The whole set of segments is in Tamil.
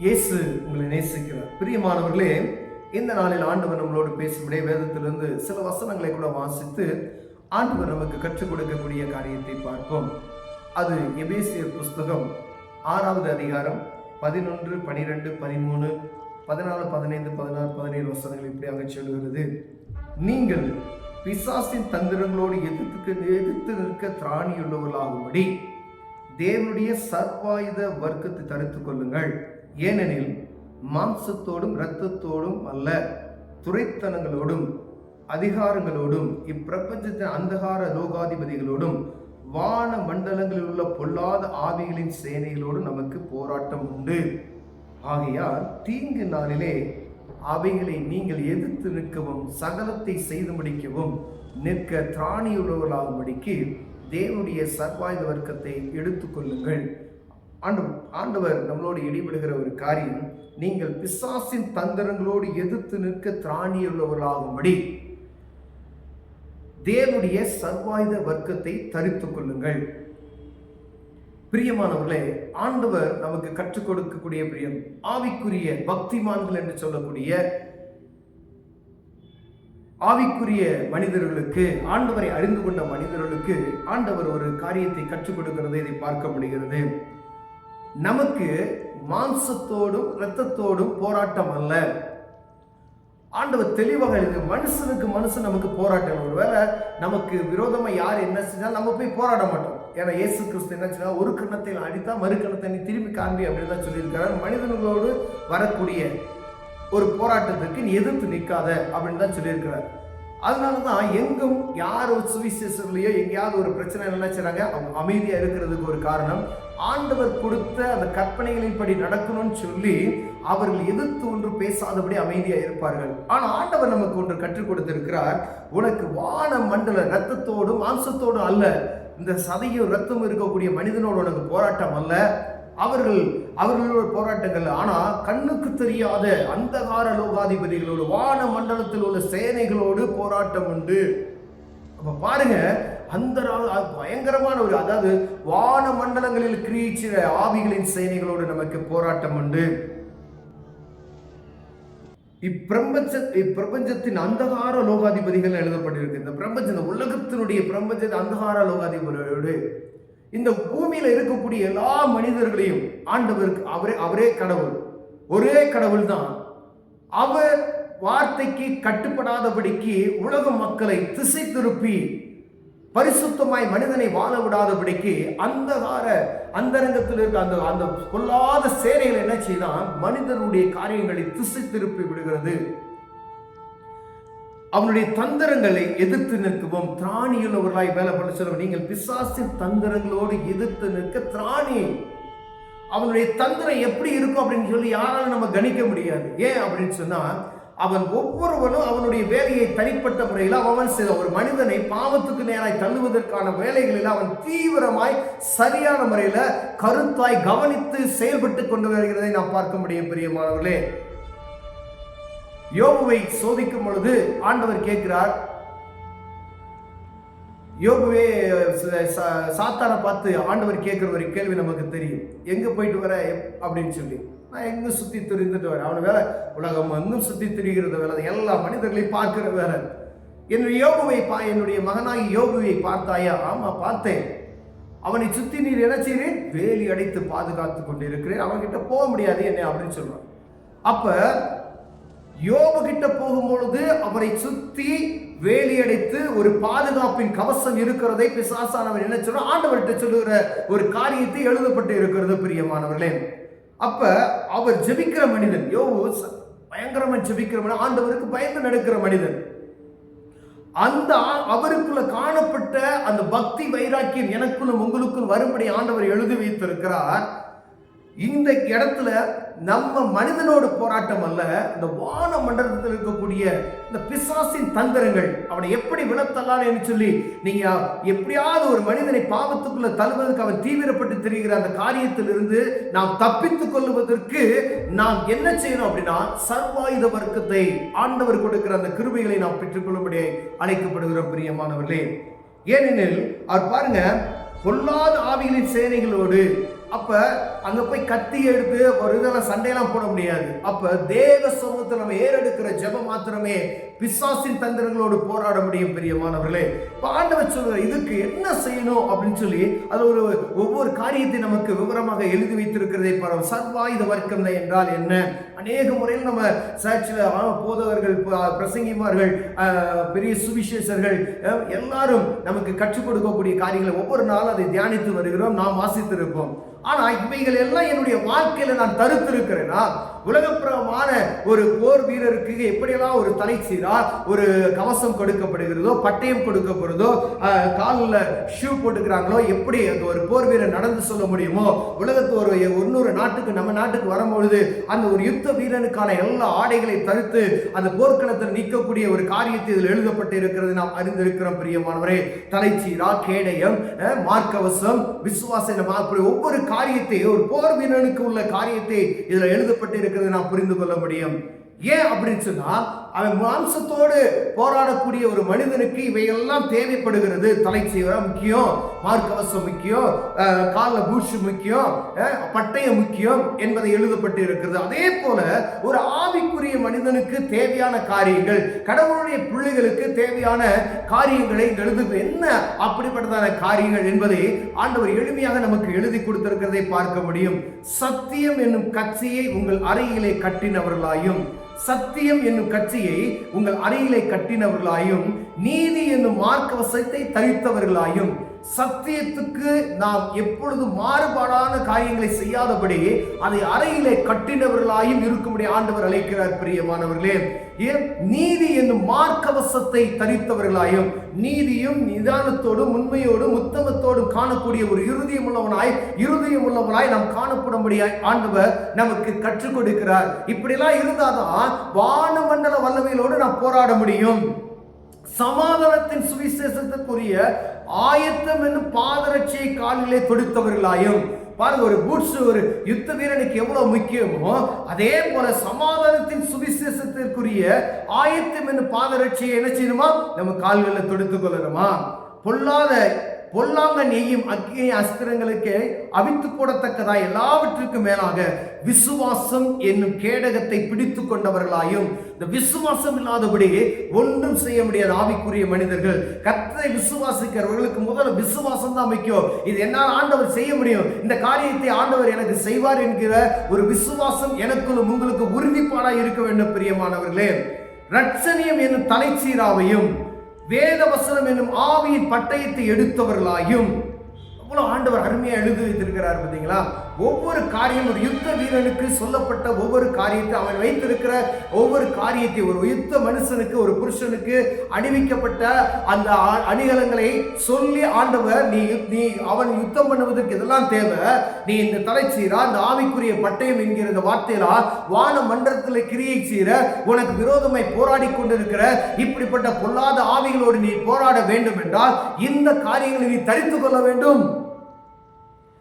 இயேசு உங்களை நேசிக்கிறார். பிரியமானவர்களே, இந்த நாளில் ஆண்டவர் நம்மளோடு பேசும்படியே வேதத்திலிருந்து சில வசனங்களை கூட வாசித்து ஆண்டவர் நமக்கு கற்றுக் கொடுக்கக்கூடிய காரியத்தை பார்ப்போம். அது எபேசியர் புஸ்தகம் 6வது அதிகாரம் 11, 12, 13, 14, 15, 16, 17 வசனங்கள் இப்படியாக சொல்கிறது. நீங்கள் பிசாசின் தந்திரங்களோடு எதிர்த்து நிற்க திராணியுள்ளவர்களாகும்படி தேவனுடைய சர்வாயுத வர்க்கத்தை தடுத்துக் கொள்ளுங்கள். ஏனெனில் மாம்சத்தோடும் இரத்தத்தோடும் அல்ல, துரைத்தனங்களோடும் அதிகாரங்களோடும் இப்பிரபஞ்சத்தின் அந்தகார லோகாதிபதிகளோடும் வான மண்டலங்களில் உள்ள பொல்லாத ஆவிகளின் சேனைகளோடு நமக்கு போராட்டம் உண்டு. ஆகையால் தீங்கு நாளிலே அவைகளை நீங்கள் எதிர்த்து நிற்கவும் சகலத்தை செய்து முடிக்கவும் நிற்க திராணியுள்ளவர்களாகும்படிக்கு தேவனுடைய சர்வாயுத வர்க்கத்தை எடுத்துக்கொள்ளுங்கள். ஆண்டவர் நம்மளோடு இடைபடுகிற ஒரு காரியம், நீங்கள் பிசாசின் தந்திரங்களோடு எதிர்த்து நிற்க திராணியுள்ளவர்களாகும்படி தேவனுடைய சர்வாயுத வர்க்கத்தை தரித்துக் கொள்ளுங்கள். பிரியமானவர்களே, ஆண்டவர் நமக்கு கற்றுக் கொடுக்கக்கூடிய பிரியம் ஆவிக்குரிய பக்திமான்கள் என்று சொல்லக்கூடிய ஆவிக்குரிய மனிதர்களுக்கு, ஆண்டவரை அறிந்து கொண்ட மனிதர்களுக்கு ஆண்டவர் ஒரு காரியத்தை கற்றுக் கொடுக்கிறதை இதை பார்க்க முடிகிறது. நமக்கு மாம்சத்தோடும் இரத்தத்தோடும் போராட்டம் அல்ல. ஆண்டவர் தெளிவாக இருக்கு. மனுஷனுக்கு மனுஷன் நமக்கு போராட்டம். ஒருவேளை நமக்கு விரோதமா யார் என்ன செஞ்சாலும் நம்ம போய் போராட மாட்டோம். ஏன்னா இயேசு கிறிஸ்து என்ன செஞ்சா, ஒரு கண்ணத்தை அடித்தா மறு கண்ணத்தை நீ திரும்பி காண்பி அப்படின்னு தான் சொல்லியிருக்கிறார். மனிதர்களோடு வரக்கூடிய ஒரு போராட்டத்துக்கு நீ எதிர்த்து நிற்காத அப்படின்னு தான் சொல்லியிருக்கிறார். அதனாலதான் எங்கும் யார் ஒரு சுவிசேஷர்களையோ எங்கேயாவது ஒரு பிரச்சனை நினைச்சாங்க, அவங்க அமைதியா இருக்கிறதுக்கு ஒரு காரணம், ஆண்டவர் கொடுத்த அந்த கற்பனைகளின் படி நடக்கணும்னு சொல்லி அவர்கள் எதிர்த்து ஒன்று பேசாதபடி அமைதியா இருப்பார்கள். ஆனா ஆண்டவர் நமக்கு ஒன்று கற்றுக் கொடுத்திருக்கிறார். உனக்கு வான மண்டல இரத்தத்தோடும் மாம்சத்தோடும் அல்ல, இந்த சதையும் ரத்தம் இருக்கக்கூடிய மனிதனோடு உனக்கு போராட்டம் அல்ல. அவர்களோட போராட்டங்கள் ஆனா கண்ணுக்கு தெரியாத அந்தகார லோகாதிபதிகளோடு வான மண்டலத்தில் உள்ள சேனைகளோடு போராட்டம் உண்டு. அப்ப பாருங்க, அந்த பயங்கரமான ஒரு, அதாவது வான மண்டலங்களில் கிரீச்சிற ஆவிகளின் சேனைகளோடு நமக்கு போராட்டம் உண்டு. இப்பிரபஞ்சத்தின் அந்தகார லோகாதிபதிகள் எழுதப்பட்டிருக்கு. இந்த பிரபஞ்சம், உலகத்தினுடைய பிரபஞ்சத்தின் அந்தகார லோகாதிபதிகளோடு இந்த பூமியில இருக்கக்கூடிய எல்லா மனிதர்களையும் ஆண்டவருக்கு அவரே கடவுள், ஒரே கடவுள் தான். அவர் வார்த்தைக்கு கட்டுப்படாதபடிக்கு உலக மக்களை திசை திருப்பி பரிசுத்தமாய் மனிதனை வாழ விடாதபடிக்கு அந்தரங்கத்தில் இருக்க அந்த பொல்லாத சேனைகள் என்ன செய்தான், மனிதனுடைய காரியங்களை திசை திருப்பி விடுகிறது. அவனுடைய தந்திரங்களை எதிர்த்து நிற்கவும் திராணியுள்ளவர்களாய் வேலை பண்ண சொல்ல, நீங்கள் பிசாசின் தந்திரங்களோடு எதிர்த்து நிற்க திராணி. அவனுடைய தந்திரம் எப்படி இருக்கும் அப்படின்னு சொல்லி யாராலும் நம்ம கணிக்க முடியாது. ஏன் அப்படின்னு சொன்னா, அவன் ஒவ்வொருவனும் அவனுடைய வேலையை தனிப்பட்ட முறையில் அவன் செய்த ஒரு மனிதனை பாவத்துக்கு நேராய் தள்ளுவதற்கான வேலைகளில் அவன் தீவிரமாய் சரியான முறையில கருத்தாய் கவனித்து செயல்பட்டு கொண்டு வருகிறதை நாம் பார்க்க முடியும். பிரியமானவர்களே, யோபுவை சோதிக்கும் பொழுது ஆண்டவர் கேட்கிறார், யோபுவே சாத்தானை பார்த்து ஆண்டவர் கேட்கிற ஒரு கேள்வி நமக்கு தெரியும், எங்க போயிட்டு வர அப்படின்னு சொல்லி. நான் எங்க சுத்தி திரிந்துட்டு வரேன், அவன் வேலை உலகம் எங்கும் சுத்தி திரிகிறது வேலை, எல்லா மனிதர்களையும் பார்க்கிற வேலை. என்னுடைய மகனாகி யோபுவை பார்த்தாயா? ஆமா பார்த்தேன். அவனை சுத்தி நீர் என்ன செய்றேன்? வேலி அடைத்து பாதுகாத்து கொண்டு இருக்கிறேன், அவன்கிட்ட போக முடியாது என்ன அப்படின்னு சொல்றான். அப்ப யோபு கிட்ட போகும்பொழுது அவரை சுத்தி வேலி அடைத்து ஒரு பாதுகாப்பின் கவசம் இருக்கிறதை பிசாசானவர் என்ன சொல்ற, ஆண்டவர்கிட்ட சொல்லுகிற ஒரு காரியத்தை எழுதப்பட்டு இருக்கிறது. பிரியமானவர்களே, அப்ப அவர் ஜெபிக்கிற மனிதன், யோபு பயங்கரமா ஜெபிக்கிற மனிதன், ஆண்டவருக்கு பயந்து நடக்கிற மனிதன். அந்த அவருக்குள்ள காணப்பட்ட அந்த பக்தி வைராக்கியம் எனக்குள்ளும் உங்களுக்குள் வரும்படி ஆண்டவர் எழுதி வைத்திருக்கிறார். இந்த இடத்துல நம்ம மனிதனோடு போராட்டம் அல்ல, இந்த வான மண்டலத்தில் இருக்கக்கூடிய இந்த பிசாசின் தந்திரங்கள் அவனை எப்படி விழத்தல்லான்னு சொல்லி, நீங்க எப்படியாவது ஒரு மனிதனை பாவத்துக்குள்ள தள்ளுவதற்கு அவன் தீவிரப்பட்டு தெரிகிற அந்த காரியத்தில் இருந்து நாம் தப்பித்துக் கொள்வதற்கு நாம் என்ன செய்யணும் அப்படின்னா, சர்வாயுத வர்க்கத்தை ஆண்டவர் கொடுக்கிற அந்த கிருபைகளை நாம் பெற்றுக்கொள்ளும்படி அழைக்கப்படுகிறோம். பிரியமானவர்களே, ஏனெனில் அவர் பாருங்க, பொல்லாத ஆவிகளின் சேனைகளோடு. அப்ப அங்க போய் கத்தி எடுத்து ஒரு இதெல்லாம் சண்டையெல்லாம் போட முடியாது. அப்ப தேவ சமூகத்தில் நம்ம ஏறெடுக்கிற ஜெபம் மாத்திரமே பிசாசின் தந்திரங்களோடு போராட முடியும். பிரியமானவர்களே, ஆண்டவர் சொல்ற இதுக்கு என்ன செய்யணும் அப்படின்னு சொல்லி அது ஒவ்வொரு காரியத்தை நமக்கு விவரமாக எழுதி வைத்திருக்கிறதை பாருங்க. சர்வாயுத வர்க்கம் என்றால் என்ன? அநேக முறையில் நம்ம சர்ச்சில் போதவர்கள், பிரசங்கிமார்கள், பெரிய சுவிசேஷர்கள் எல்லாரும் நமக்கு கற்றுக் கொடுக்கக்கூடிய காரியங்களை ஒவ்வொரு நாளும் அதை தியானித்து வருகிறோம், நாம் வாசித்திருப்போம். ஆனா இவைகள் எல்லாம் என்னுடைய வாழ்க்கையில நான் தருத்திருக்கிறேன்னா, உலகப்பிரமான ஒரு போர் வீரருக்கு எப்படியெல்லாம் ஒரு தலை சீரா ஒரு கவசம் கொடுக்கப்படுகிறதோ, பட்டயம் கொடுக்கப்படுறதோ, காலில் ஷூ போட்டுக்கிறாங்களோ, எப்படி அந்த ஒரு போர் வீரர் நடந்து சொல்ல முடியுமோ, உலகத்து ஒரு இன்னொரு நாட்டுக்கு நம்ம நாட்டுக்கு வரும்பொழுது அந்த ஒரு யுத்த வீரனுக்கான எல்லா ஆடைகளை தடுத்து அந்த போர்க்களத்தில் நிற்கக்கூடிய ஒரு காரியத்தை இதில் எழுதப்பட்டு இருக்கிறது நாம் அறிந்திருக்கிறோம். பிரியமானவரே, தலைச்சீரா, கேடயம், மார்க்கவசம், விசுவாச ஒவ்வொரு காரியத்தை, ஒரு போர் வீரனுக்கு உள்ள காரியத்தை இதில் எழுதப்பட்டு இருக்கிறது நாம் புரிந்து கொள்ள முடியும். ஏன் அப்படின்னு சொன்னா, அவன் மாம்சத்தோடு போராடக்கூடிய ஒரு மனிதனுக்கு இவையெல்லாம் தேவைப்படுகிறது. தலைச்சீரா முக்கியம், மார்க்கவசம் முக்கியம், காலில் பூட்ஸ் முக்கியம், பட்டயம் முக்கியம் என்பதை எழுதப்பட்டு இருக்கிறது. அதே போல ஒரு ஆவிக்குரிய மனிதனுக்கு தேவையான காரியங்கள், கடவுளுடைய பிள்ளைகளுக்கு தேவையான காரியங்களை எழுது என்ன அப்படிப்பட்டதான காரியங்கள் என்பதை ஆண்டவர் எளிமையாக நமக்கு எழுதி கொடுத்திருக்கிறதை பார்க்க முடியும். சத்தியம் என்னும் கட்சியை உங்கள் அறையிலே கட்டினவர்களாயும், சத்தியம் என்னும் கட்சியை உங்கள் அறையிலே கட்டினவர்களாயும், நீதி என்னும் மார்க்கவசத்தை தரித்தவர்களாயும், சத்தியத்துக்கு நாம் எப்பொழுது மாறுபாடான காரியங்களை செய்யாதபடி அதை அறையிலே கட்டினவர்களாயும் இருக்கும்படி ஆண்டவர் அழைக்கிறார். பிரியமானவர்களே, நீதி என்னும் மார்க்கவசத்தை தரித்தவர்களாயும், நீதியும் நிதானத்தோடும் உண்மையோடும் உத்தமத்தோடும் காணக்கூடிய ஒரு இருதயம் உள்ளவனாய் நாம் காணப்படும்படியாய் ஆண்டவர் நமக்கு கற்றுக் கொடுக்கிறார். இப்படிலாம் இருந்தாதான் வானமண்டல வல்லமையோடு நாம் போராட முடியும். சமாதானத்தின் சுவிசேஷத்துக்குரிய ஆயத்தம் என்னும் பாதரட்சியை காலிலே தொடுத்தவர்களாயும், பாருங்க, ஒரு பூட்ஸ் ஒரு யுத்த வீரனுக்கு எவ்வளவு முக்கியமோ அதே போல சமாதானத்தின் சுவிசேஷத்திற்குரிய ஆயத்தம் என்னும் பாதரட்சியை என்ன செய்யணுமா, நம்ம கால்களில் தொடுத்துக் கொள்ளணுமா. பொல்லாங்க நெய்யும் அக்கினி அஸ்திரங்களுக்கு அவித்து போடத்தக்கதா எல்லாவற்றிற்கும் மேலாக விசுவாசம் என்னும் கேடகத்தை பிடித்து கொண்டவர்களாயும், இந்த விசுவாசம் இல்லாதபடி ஒன்றும் செய்ய முடியாத ஆவிக்குரிய மனிதர்கள், கர்த்தரை விசுவாசிக்கிறவர்களுக்கு முதல்ல விசுவாசம் தான் முக்கியம். இது என்னால் ஆண்டவர் செய்ய முடியும், இந்த காரியத்தை ஆண்டவர் எனக்கு செய்வார் என்கிற ஒரு விசுவாசம் எனக்குள்ளும் உங்களுக்கு உறுதிப்பாடாக இருக்க வேண்டும். பிரியமானவர்களே, ரட்சணியம் என்னும் தலைச்சீராவையும், வேத வசனம் என்னும் ஆவியின் பட்டயத்தை எடுத்தவர்களாயும், அவ்வளவு ஆண்டவர் அருமையா எழுதி வைத்திருக்கிறார். பார்த்தீங்களா, ஒவ்வொரு காரியம், ஒரு யுத்த வீரனுக்கு சொல்லப்பட்ட ஒவ்வொரு காரியத்தை, அவன் வைத்திருக்கிற ஒவ்வொரு காரியத்தை, ஒரு யுத்த மனுஷனுக்கு, ஒரு புருஷனுக்கு அணிவிக்கப்பட்ட அந்த அணிகலங்களை சொல்லி ஆண்டவர், நீ அவன் யுத்தம் பண்ணுவதற்கு இதெல்லாம் தேவை, நீ இந்த தலைச்சீரா, இந்த ஆவிக்குரிய பட்டயம் என்கிற இந்த வார்த்தையிலா வான மன்றத்தில் கிரியை செய்கிற, உனக்கு விரோதமாய் போராடி கொண்டிருக்கிற இப்படிப்பட்ட பொல்லாத ஆவிகளோடு நீ போராட வேண்டும் என்றால் இந்த காரியங்களை நீ தரித்துக் கொள்ள வேண்டும்.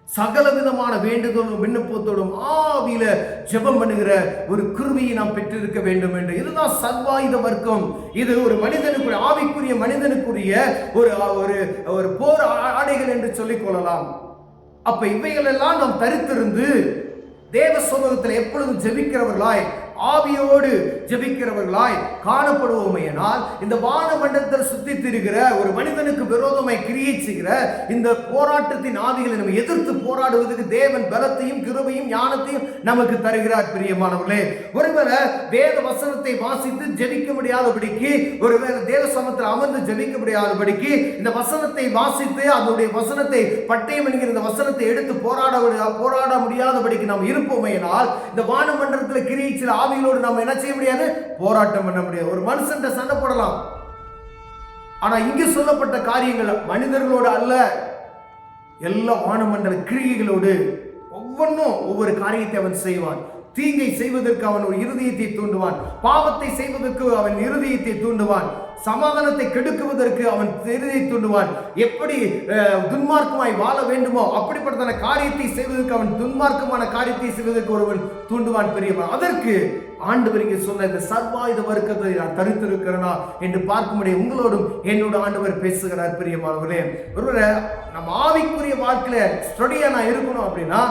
சகல விதமான வேண்டுதலும் விண்ணப்பத்தோடும் ஆவியில ஜெபம் பண்ணுகிற ஒரு கிருபையை நாம் பெற்றிருக்க வேண்டும் என்று. இதுதான் சர்வாயுத வர்க்கம். இது ஒரு மனிதனுக்குரிய, ஆவிக்குரிய மனிதனுக்குரிய ஒரு போர் ஆடைகள் என்று சொல்லிக் கொள்ளலாம். அப்ப இவைகள் எல்லாம் நாம் தரித்திருந்து தேவ சமூகத்தில் எப்பொழுதும் ஜெபிக்கிறவர்களாய், ஆவியோடு ஜெபிக்கிறவர்களாய் காணப்படுவோமையானால், இந்த வான மண்டலத்தில் சுத்தி திரிகிற ஒரு மனிதனுக்கு விரோதமாய் கிரியை செய்கிற இந்த போராட்டத்தின் ஆவிகளை நம்ம எதிர்த்து போராடுவதற்கு தேவன் பலத்தையும் கிருபையும் ஞானத்தையும் நமக்கு தருகிறார். பிரியமானவர்களே, ஒருவேளை வேத வசனத்தை வாசித்து ஜெபிக்க முடியாதபடிக்கு, ஒருவேளை தேவ சமூகத்தில் அமர்ந்து ஜெபிக்க முடியாதபடிக்கு, இந்த வசனத்தை வாசித்து அதனுடைய வசனத்தை பட்டயம் என்கிற இந்த வசனத்தை எடுத்து போராட முடியாதபடிக்கு நாம் இருப்போமையானால், இந்த வான மண்டலத்தில் கிரியை செய்கிற ஆவிகளோடு நாம் என்ன செய்ய முடியாது, போராட்டம் பண்ண முடியாது. ஒரு மனுஷன் சண்டை போடலாம், ஆனா இங்கு சொல்லப்பட்ட காரியங்கள் மனிதர்களோடு அல்ல, எல்லா வானமண்டல கிரியைகளோடு ஒவ்வொன்றும் ஒவ்வொரு காரியத்தை அவன் செய்வான். தீங்கை செய்வதற்கு அவன் ஒரு இருதயத்தை தூண்டுவான், பாவத்தை செய்வதற்கு அவன் இருதயத்தை தூண்டுவான், சமாதானத்தை கெடுக்குவதற்கு அவன் தெரிதை தூண்டுவான். எப்படி துன்மார்க்கமாய் வாழ வேண்டுமோ அப்படிப்பட்ட காரியத்தை செய்வதற்கு அவன் துன்மார்க்கமான காரியத்தை செய்வதற்கு ஒருவன் தூண்டுவான் பெரியவன். அதற்கு ஆண்டவர் இங்கே சொன்ன இந்த சர்வாயுத வர்க்கத்தை நான் தரித்திருக்கிறேனா என்று பார்க்க முடியும். உங்களோடும் என்னோட ஆண்டவர் பேசுகிறார் பிரியமானவர்களே. ஒருவரை நம்ம ஆவிக்குரிய வாழ்க்கையில ஸ்டடியா நான் இருக்கணும் அப்படின்னா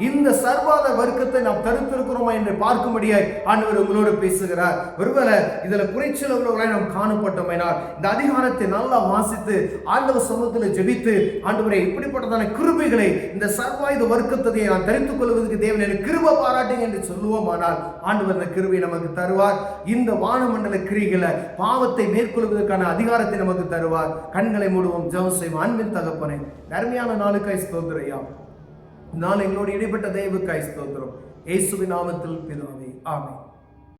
இந்த சர்வாத வர்க்கத்தை நாம் தரித்திருக்கிறோமா என்று பார்க்கும்படியாய் ஆண்டவர் உங்களோடு பேசுகிறார். ஒருவேளை இதுல குறைச்சல் உள்ளவர்களாய் நாம் காணப்பட்டோமைனால் இந்த அதிகாரத்தை நல்லா வாசித்து ஆண்டவர் சமூகத்தில் ஜெபித்து ஆண்டவரை இப்படிப்பட்டதான கிருபைகளை இந்த சர்வாயுத வர்க்கத்தை நான் தரித்துக் கொள்வதற்கு தேவன் எனக்கு கிருபை பாராட்டுங்க என்று சொல்லுவோமானால் ஆண்டவர் இந்த கிருபை நமக்கு தருவார். இந்த வானமண்டல கிரிகளை பாவத்தை மேற்கொள்வதற்கான அதிகாரத்தை நமக்கு தருவார். கண்களை மூடுவோம், ஜெபம் செய்வோம். அன்பின் தகப்பனே, அருமையான நாளுக்காய் ஸ்தோத்திரம். நாள் எங்களோடு இடைப்பட்ட தெய்வக்காய் ஸ்தோத்திரம். இயேசுவின் நாமத்தில் பிதாவே, ஆமென்.